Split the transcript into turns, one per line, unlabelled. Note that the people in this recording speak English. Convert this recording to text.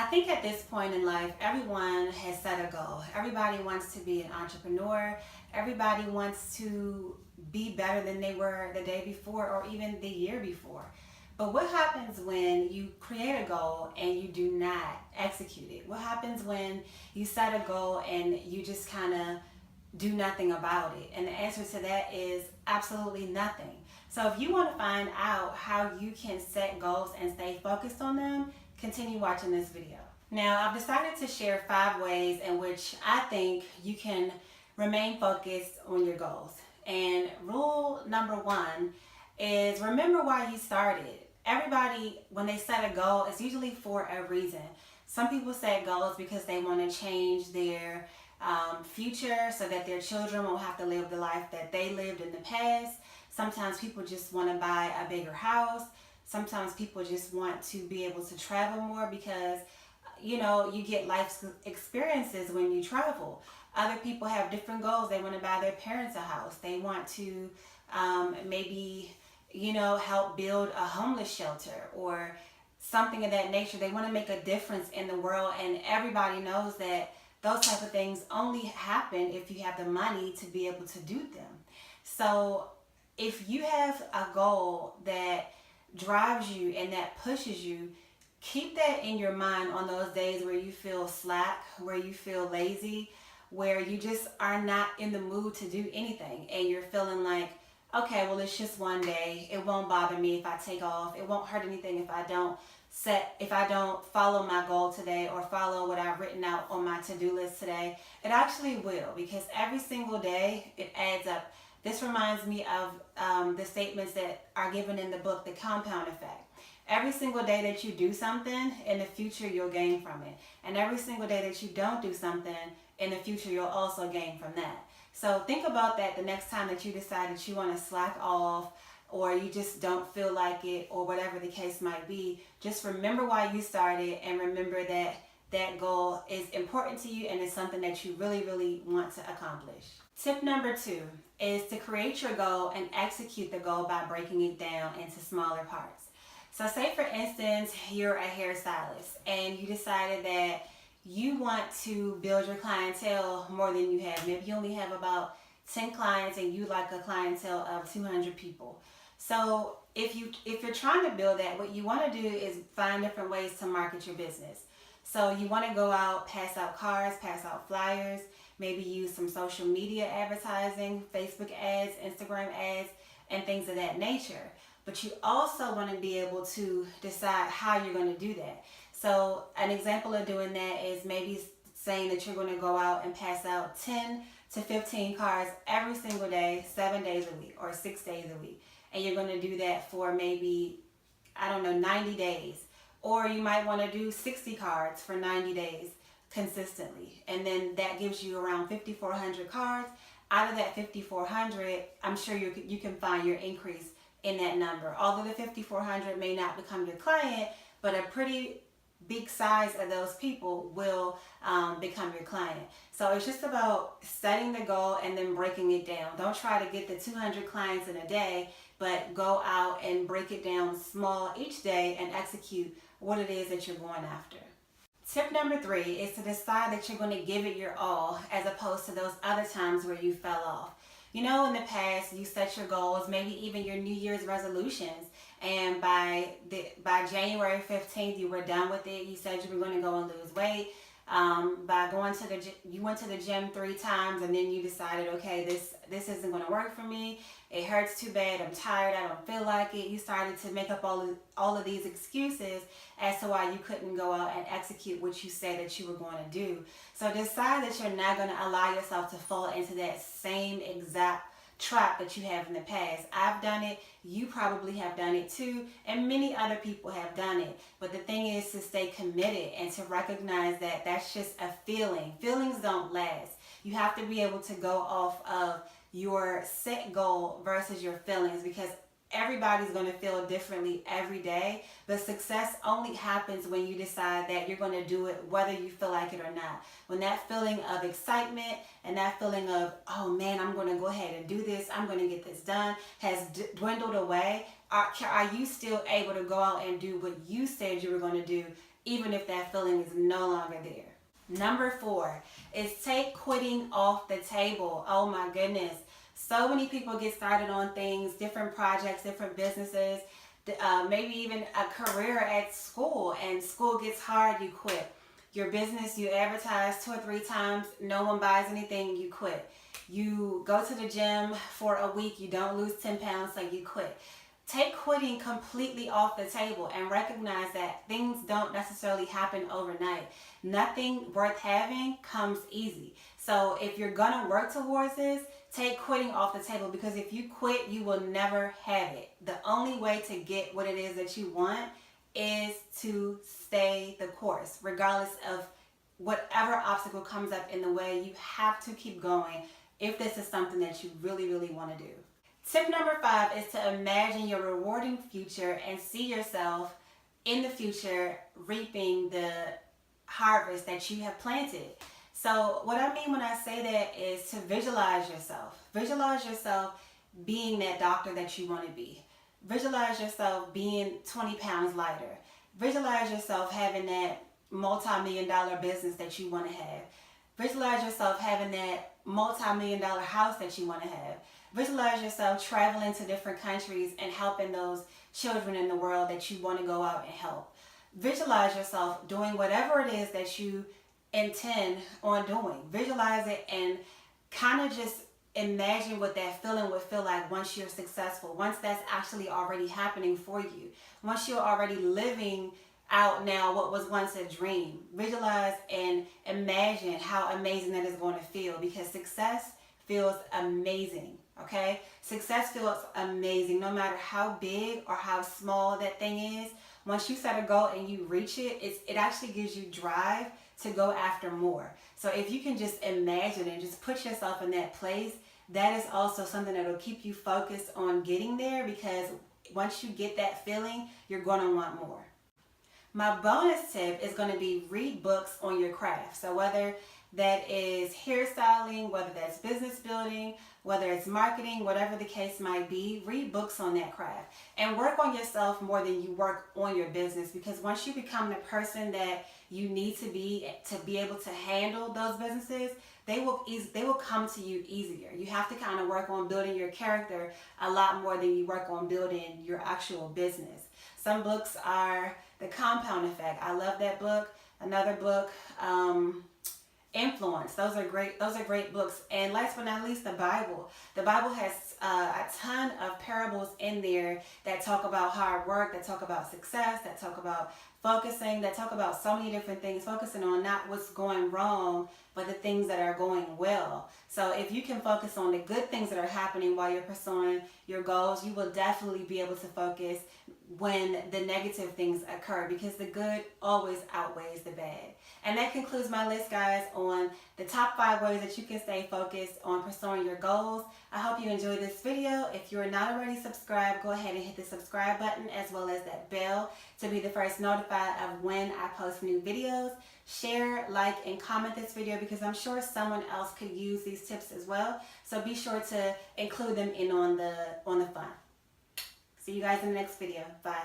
I think at this point in life, everyone has set a goal. Everybody wants to be an entrepreneur. Everybody wants to be better than they were the day before or even the year before. But what happens when you create a goal and you do not execute it? What happens when you set a goal and you just kind of do nothing about it? And the answer to that is absolutely nothing. So if you want to find out how you can set goals and stay focused on them, continue watching this video. Now, I've decided to share 5 ways in which I think you can remain focused on your goals. And rule number 1 is remember why you started. Everybody, when they set a goal, it's usually for a reason. Some people set goals because they want to change their future so that their children won't have to live the life that they lived in the past. Sometimes people just want to buy a bigger house. Sometimes people just want to be able to travel more because, you get life experiences when you travel. Other people have different goals. They want to buy their parents a house. They want to maybe, help build a homeless shelter or something of that nature. They want to make a difference in the world, and everybody knows that those type of things only happen if you have the money to be able to do them. So if you have a goal that drives you and that pushes you, keep that in your mind on those days where you feel slack, where you feel lazy, where you just are not in the mood to do anything and you're feeling like, okay, well, it's just one day. It won't bother me if I take off. It won't hurt anything if I don't follow my goal today or follow what I've written out on my to-do list today. It actually will, because every single day it adds up. This reminds me of the statements that are given in the book, The Compound Effect. Every single day that you do something, in the future you'll gain from it. And every single day that you don't do something, in the future you'll also gain from that. So think about that the next time that you decide that you want to slack off or you just don't feel like it or whatever the case might be. Just remember why you started and remember that that goal is important to you and it's something that you really, really want to accomplish. Tip number 2 is to create your goal and execute the goal by breaking it down into smaller parts. So say for instance, you're a hairstylist and you decided that you want to build your clientele more than you have. Maybe you only have about 10 clients and you like a clientele of 200 people. So if you're trying to build that, what you want to do is find different ways to market your business. So you want to go out, pass out cards, pass out flyers, maybe use some social media advertising, Facebook ads, Instagram ads, and things of that nature. But you also want to be able to decide how you're going to do that. So an example of doing that is maybe saying that you're going to go out and pass out 10 to 15 cards every single day, 7 days a week or 6 days a week. And you're going to do that for maybe, 90 days. Or you might want to do 60 cards for 90 days consistently. And then that gives you around 5,400 cards. Out of that 5,400, I'm sure you can find your increase in that number. Although the 5,400 may not become your client, but a pretty big size of those people will become your client. So it's just about setting the goal and then breaking it down. Don't try to get the 200 clients in a day, but go out and break it down small each day and execute what it is that you're going after. Tip number 3 is to decide that you're going to give it your all as opposed to those other times where you fell off. In the past, you set your goals, maybe even your New Year's resolutions, and by January 15th, you were done with it. You said you were going to go and lose weight. You went to the gym 3 times, and then you decided, okay, this isn't going to work for me. It hurts too bad. I'm tired. I don't feel like it. You started to make up all of these excuses as to why you couldn't go out and execute what you said that you were going to do. So decide that you're not going to allow yourself to fall into that same exact trap that you have in the past. I've done it. You probably have done it too. And many other people have done it. But the thing is to stay committed and to recognize that that's just a feeling. Feelings don't last. You have to be able to go off of your set goal versus your feelings, because everybody's going to feel differently every day, but success only happens when you decide that you're going to do it whether you feel like it or not. When that feeling of excitement and that feeling of, oh man, I'm going to go ahead and do this, I'm going to get this done, has dwindled away, are you still able to go out and do what you said you were going to do even if that feeling is no longer there. Number 4 is take quitting off the table. Oh my goodness. So many people get started on things, different projects, different businesses, maybe even a career at school, and school gets hard, you quit. Your business, you advertise 2 or 3 times, no one buys anything, you quit. You go to the gym for a week, you don't lose 10 pounds, so you quit. Take quitting completely off the table and recognize that things don't necessarily happen overnight. Nothing worth having comes easy. So if you're gonna work towards this, take quitting off the table, because if you quit, you will never have it. The only way to get what it is that you want is to stay the course, regardless of whatever obstacle comes up in the way. You have to keep going if this is something that you really, really want to do. Tip number 5 is to imagine your rewarding future and see yourself in the future reaping the harvest that you have planted. So what I mean when I say that is to visualize yourself. Visualize yourself being that doctor that you want to be. Visualize yourself being 20 pounds lighter. Visualize yourself having that multi-million-dollar business that you want to have. Visualize yourself having that multi-million-dollar house that you want to have. Visualize yourself traveling to different countries and helping those children in the world that you want to go out and help. Visualize yourself doing whatever it is that you intend on doing. Visualize it and kind of just imagine what that feeling would feel like once you're successful, once that's actually already happening for you, once you're already living out now what was once a dream. Visualize and imagine how amazing that is going to feel, because success feels amazing. Okay? Success feels amazing no matter how big or how small that thing is. Once you set a goal and you reach it, it actually gives you drive to go after more. So if you can just imagine and just put yourself in that place, that is also something that will keep you focused on getting there, because once you get that feeling, you're going to want more. My bonus tip is going to be read books on your craft. So whether that is hairstyling, whether that's business building, whether it's marketing, whatever the case might be, read books on that craft and work on yourself more than you work on your business, because once you become the person that you need to be able to handle those businesses, they will come to you easier. You have to kind of work on building your character a lot more than you work on building your actual business. Some books are The Compound Effect. I love that book. Another book, Influence. Those are great books. And last but not least, the Bible. The Bible has a ton of parables in there that talk about hard work, that talk about success, that talk about focusing, that talk about so many different things, focusing on not what's going wrong, but the things that are going well. So if you can focus on the good things that are happening while you're pursuing your goals, you will definitely be able to focus when the negative things occur, because the good always outweighs the bad. And that concludes my list, guys, on the top 5 ways that you can stay focused on pursuing your goals. I hope you enjoyed this video. If you're not already subscribed, go ahead and hit the subscribe button as well as that bell to be the first notified of when I post new videos. Share, like, and comment this video, because I'm sure someone else could use these tips as well. So be sure to include them in on the fun. See you guys in the next video. Bye.